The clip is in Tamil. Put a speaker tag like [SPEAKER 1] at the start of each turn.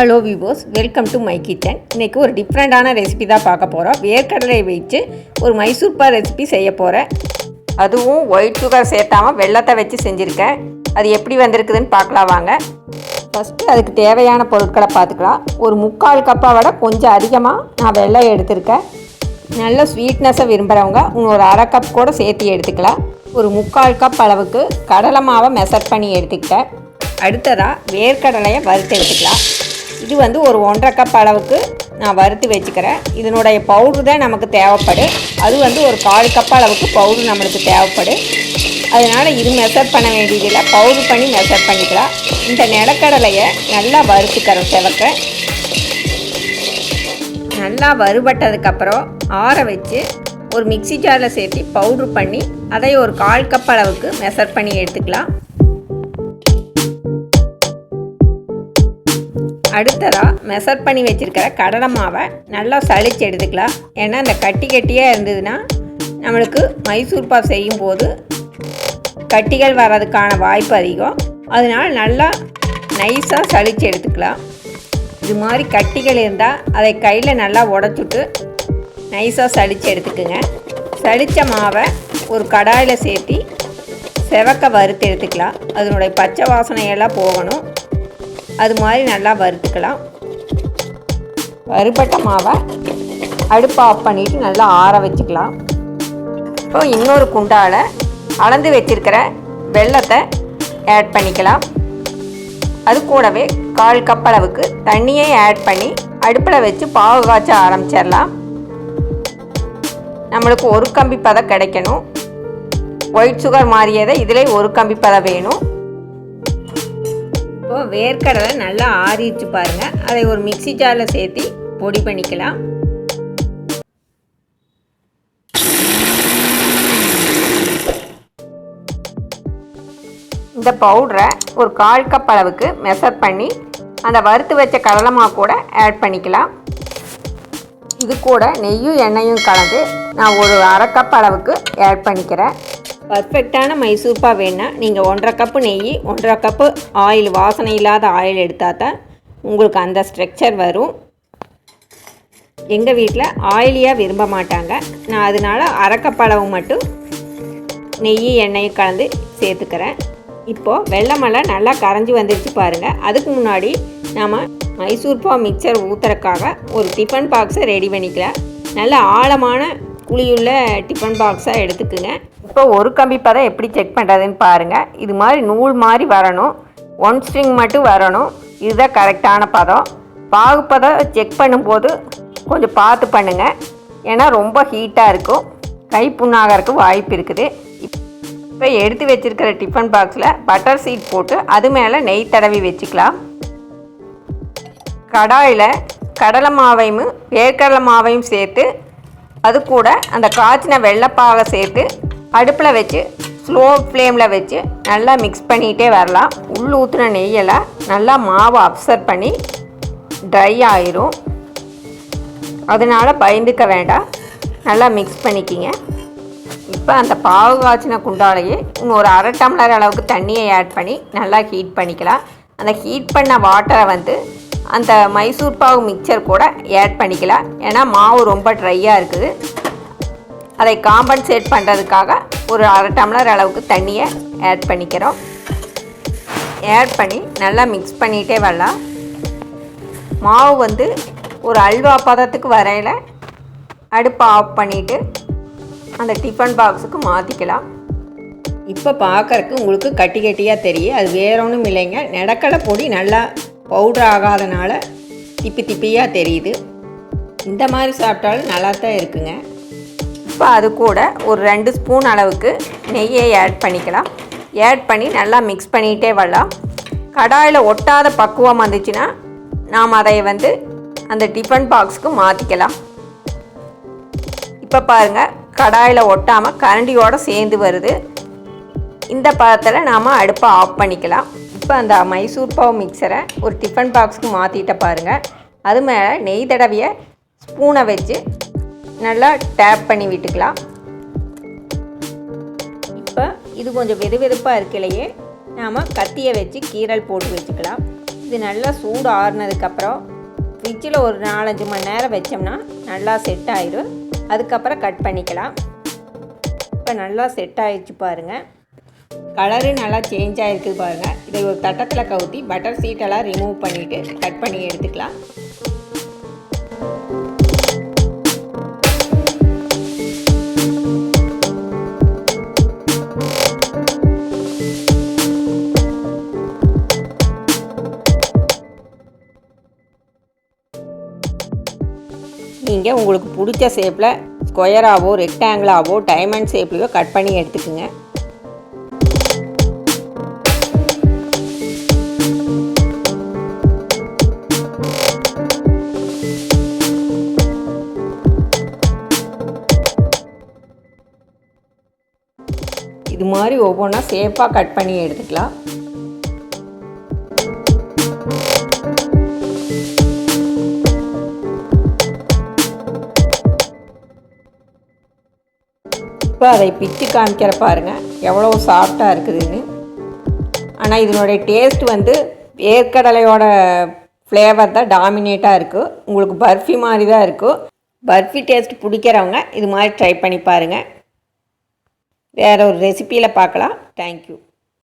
[SPEAKER 1] Hello viewers, welcome to my kitchen. இன்றைக்கி ஒரு டிஃப்ரெண்ட்டான ரெசிபி தான் பார்க்க போகிறோம். வேர்க்கடலையை வச்சு ஒரு மைசூர் பாக் ரெசிபி செய்ய போகிறேன். அதுவும் ஒயிட் சுகர் சேர்த்தாமல் வெல்லத்தை வச்சு செஞ்சுருக்கேன். அது எப்படி வந்திருக்குதுன்னு பார்க்கலாம் வாங்க. ஃபஸ்ட்டு அதுக்கு தேவையான பொருட்களை பார்த்துக்கலாம். ஒரு 3/4 கப்பை விட கொஞ்சம் அதிகமாக நான் வெல்லம் எடுத்திருக்கேன். நல்ல ஸ்வீட்னஸை விரும்புகிறவங்க இன்னொரு 1/2 கப் கூட சேர்த்து எடுத்துக்கலாம். ஒரு 3/4 கப் அளவுக்கு கடலை மாவை மெஷர் பண்ணி எடுத்துக்கிட்டேன். அடுத்ததாக வேர்க்கடலையை வறுத்து எடுத்துக்கலாம். இது வந்து ஒரு 1/2 கப் அளவுக்கு நான் வறுத்து வச்சுக்கிறேன். இதனுடைய பவுட்ரு தான் நமக்கு தேவைப்படும். அது வந்து ஒரு 1/4 கப் அளவுக்கு பவுட்ரு நம்மளுக்கு தேவைப்படும். அதனால் இது மெஷர் பண்ண வேண்டியதில்லை, பவுட்ரு பண்ணி மெஷர் பண்ணிக்கலாம். இந்த நிலக்கடலையை நல்லா வறுத்துக்கிறோம். செவக்க நல்லா வறுபட்டதுக்கப்புறம் ஆற வச்சு ஒரு மிக்சி ஜாரில் சேர்த்து பவுட்ரு பண்ணி அதை ஒரு 1/4 கப் அளவுக்கு மெஷர் பண்ணி எடுத்துக்கலாம். அடுத்ததாக மெஷர் பண்ணி வச்சுருக்கிற கடலை மாவை நல்லா சளிச்சு எடுத்துக்கலாம். ஏன்னா இந்த கட்டியாக இருந்ததுன்னா நம்மளுக்கு மைசூர் பாக் செய்யும் போது கட்டிகள் வர்றதுக்கான வாய்ப்பு அதிகம். அதனால் நல்லா நைஸாக சளிச்சு எடுத்துக்கலாம். இது மாதிரி கட்டிகள் இருந்தால் அதை கையில் நல்லா உடச்சிட்டு நைஸாக சளிச்சு எடுத்துக்குங்க. சளிச்ச மாவை ஒரு கடாயில் சேர்த்து செவக்க வறுத்து எடுத்துக்கலாம். அதனுடைய பச்சை வாசனையெல்லாம் போகணும். அது மாதிரி நல்லா வறுத்துக்கலாம். வறுபட்ட மாவை அடுப்பை ஆஃப் பண்ணிவிட்டு நல்லா ஆற வச்சுக்கலாம். இப்போ இன்னொரு குண்டால் அளந்து வச்சுருக்கிற வெல்லத்தை ஆட் பண்ணிக்கலாம். அது கூடவே 1/4 கப் அளவுக்கு தண்ணியை ஆட் பண்ணி அடுப்பில் வச்சு பாகு காய்ச்ச ஆரம்பிச்சிடலாம். நம்மளுக்கு ஒரு கம்பி பதம் கிடைக்கணும். ஒயிட் சுகர் மாதிரியதை இதிலே ஒரு கம்பி பதம் வேணும். இப்போ வேர்க்கடலை நல்லா ஆறிச்சு பாருங்கள். அதை ஒரு மிக்சி ஜாரில் சேர்த்து பொடி பண்ணிக்கலாம். இந்த பவுடரை ஒரு 1/4 கப் அளவுக்கு மெஷர் பண்ணி அந்த வறுத்து வச்ச கடலை மாவு கூட ஆட் பண்ணிக்கலாம். இது கூட நெய்யும் எண்ணெயும் கலந்து நான் ஒரு 1/2 கப் அளவுக்கு ஆட் பண்ணிக்கிறேன். பர்ஃபெக்டான மைசூர் பாக் வேணுன்னா நீங்கள் 1/2 கப்பு நெய், 1/2 கப்பு ஆயில், வாசனை இல்லாத ஆயில் எடுத்தால் தான் உங்களுக்கு அந்த ஸ்ட்ரக்சர் வரும். எங்கள் வீட்டில் ஆயிலியாக விரும்ப மாட்டாங்க. நான் அதனால் 1/2 கப் அளவு மட்டும் நெய் எண்ணெயும் கலந்து சேர்த்துக்கிறேன். இப்போது வெல்லமெல்லாம் நல்லா கரைஞ்சி வந்துடுச்சு பாருங்கள். அதுக்கு முன்னாடி நாம் மைசூர் பாக் மிக்சர் ஊற்றுறதுக்காக ஒரு டிஃபன் பாக்ஸை ரெடி பண்ணிக்கலாம். நல்ல ஆழமான குழியுள்ள டிஃபன் பாக்ஸாக எடுத்துக்குங்க. இப்போ ஒரு கம்பி பதம் எப்படி செக் பண்ணுறதுன்னு பாருங்கள். இது மாதிரி நூல் மாதிரி வரணும். 1 ஸ்ட்ரிங் மட்டும் வரணும். இதுதான் கரெக்டான பதம். பாகு பதம் செக் பண்ணும்போது கொஞ்சம் பார்த்து பண்ணுங்கள். ஏன்னா ரொம்ப ஹீட்டாக இருக்கும், கை புண்ணாகிறதுக்கு வாய்ப்பு இருக்குது. இப்போ எடுத்து வச்சுருக்கிற டிஃபன் பாக்ஸில் பட்டர் சீட் போட்டு அது மேலே நெய் தடவி வச்சுக்கலாம். கடாயில் கடலை மாவையும் வேர்க்கடலை மாவையும் சேர்த்து அது கூட அந்த காய்ச்சின வெள்ளைப்பாகை சேர்த்து அடுப்பில் வச்சு ஸ்லோ ஃப்ளேமில் வச்சு நல்லா மிக்ஸ் பண்ணிகிட்டே வரலாம். உள் ஊற்றின நெய்யெல்லாம் நல்லா மாவை அப்சர்வ் பண்ணி ட்ரை ஆயிரும். அதனால் பயந்துக்க வேண்டாம், நல்லா மிக்ஸ் பண்ணிக்கிங்க. இப்போ அந்த பாகு காய்ச்சின குண்டாலேயே இன்னொரு 1/2 டம்ளர் அளவுக்கு தண்ணியை ஆட் பண்ணி நல்லா ஹீட் பண்ணிக்கலாம். அந்த ஹீட் பண்ண வாட்டரை வந்து அந்த மைசூர் பாகு மிக்சர் கூட ஆட் பண்ணிக்கலாம். ஏன்னா மாவு ரொம்ப ட்ரையாக இருக்குது. அதை காம்பன்சேட் பண்ணுறதுக்காக ஒரு 1/2 டம்ளர் அளவுக்கு தண்ணியை ஆட் பண்ணிக்கிறோம். ஆட் பண்ணி நல்லா மிக்ஸ் பண்ணிகிட்டே வரலாம். மாவு வந்து ஒரு அல்வா பதத்துக்கு வரையில் அடுப்பை ஆஃப் பண்ணிவிட்டு அந்த டிஃபன் பாக்ஸுக்கு மாற்றிக்கலாம். இப்போ பார்க்குறக்கு உங்களுக்கு கட்டியாக தெரியும். அது வேற ஒன்றும் இல்லைங்க, நிலக்கடலை பொடி நல்லா பவுட்ரு ஆகாதனால திப்பியாக தெரியுது. இந்த மாதிரி சாப்பிட்டாலும் நல்லா தான் இருக்குங்க. இப்போ அது கூட ஒரு 2 ஸ்பூன் அளவுக்கு நெய்யை ஆட் பண்ணிக்கலாம். ஆட் பண்ணி நல்லா மிக்ஸ் பண்ணிகிட்டே வரலாம். கடாயில் ஒட்டாத பக்குவம் வந்துச்சுன்னா நாம் அதை வந்து அந்த டிஃபன் பாக்ஸுக்கு மாற்றிக்கலாம். இப்போ பாருங்கள், கடாயில் ஒட்டாமல் கரண்டியோடு சேர்ந்து வருது. இந்த பதத்தில் நாம் அடுப்பை ஆஃப் பண்ணிக்கலாம். இப்போ அந்த மைசூர் பாக் மிக்சரை ஒரு டிஃபன் பாக்ஸுக்கு மாற்றிட்ட பாருங்கள். அது மேலே நெய் தடவிய ஸ்பூனை வச்சு நல்லா டேப் பண்ணி விட்டுக்கலாம். இப்போ இது கொஞ்சம் வெதுவெதுப்பாக இருக்கலையே நாம் கத்தியை வச்சு கீரல் போட்டு வச்சுக்கலாம். இது நல்லா சூடு ஆறுனதுக்கப்புறம் ஃப்ரிட்ஜில் ஒரு 4-5 மணி நேரம் வச்சோம்னா நல்லா செட் ஆயிடும். அதுக்கப்புறம் கட் பண்ணிக்கலாம். இப்போ நல்லா செட் ஆகிடுச்சு பாருங்கள். கலரு நல்லா சேஞ்ச் ஆகிருக்குது பாருங்கள். இதை ஒரு தட்டத்தில் கவுத்தி பட்டர் சீட்டெல்லாம் ரிமூவ் பண்ணிவிட்டு கட் பண்ணி எடுத்துக்கலாம். நீங்கள் உங்களுக்கு பிடிச்ச ஷேப்பில் ஸ்கொயராகவோ ரெக்டாங்கிளாகவோ டைமண்ட் ஷேப்லையோ கட் பண்ணி எடுத்துக்குங்க. இது மாதிரி ஒவ்வொன்றா ஷேப்பாக கட் பண்ணி எடுத்துக்கலாம். இப்போ அதை பிச்சு காமிக்கிற பாருங்கள் எவ்வளோ சாஃப்டாக இருக்குதுன்னு. ஆனால் இதனுடைய டேஸ்ட் வந்து வேர்க்கடலையோட ஃப்ளேவர் தான் டாமினேட்டாக இருக்குது. உங்களுக்கு பர்ஃபி மாதிரி தான் இருக்கும். பர்ஃபி டேஸ்ட் பிடிக்கிறவங்க இது மாதிரி ட்ரை பண்ணி பாருங்கள். வேறு ஒரு ரெசிப்பியில் பார்க்கலாம். தேங்க்யூ.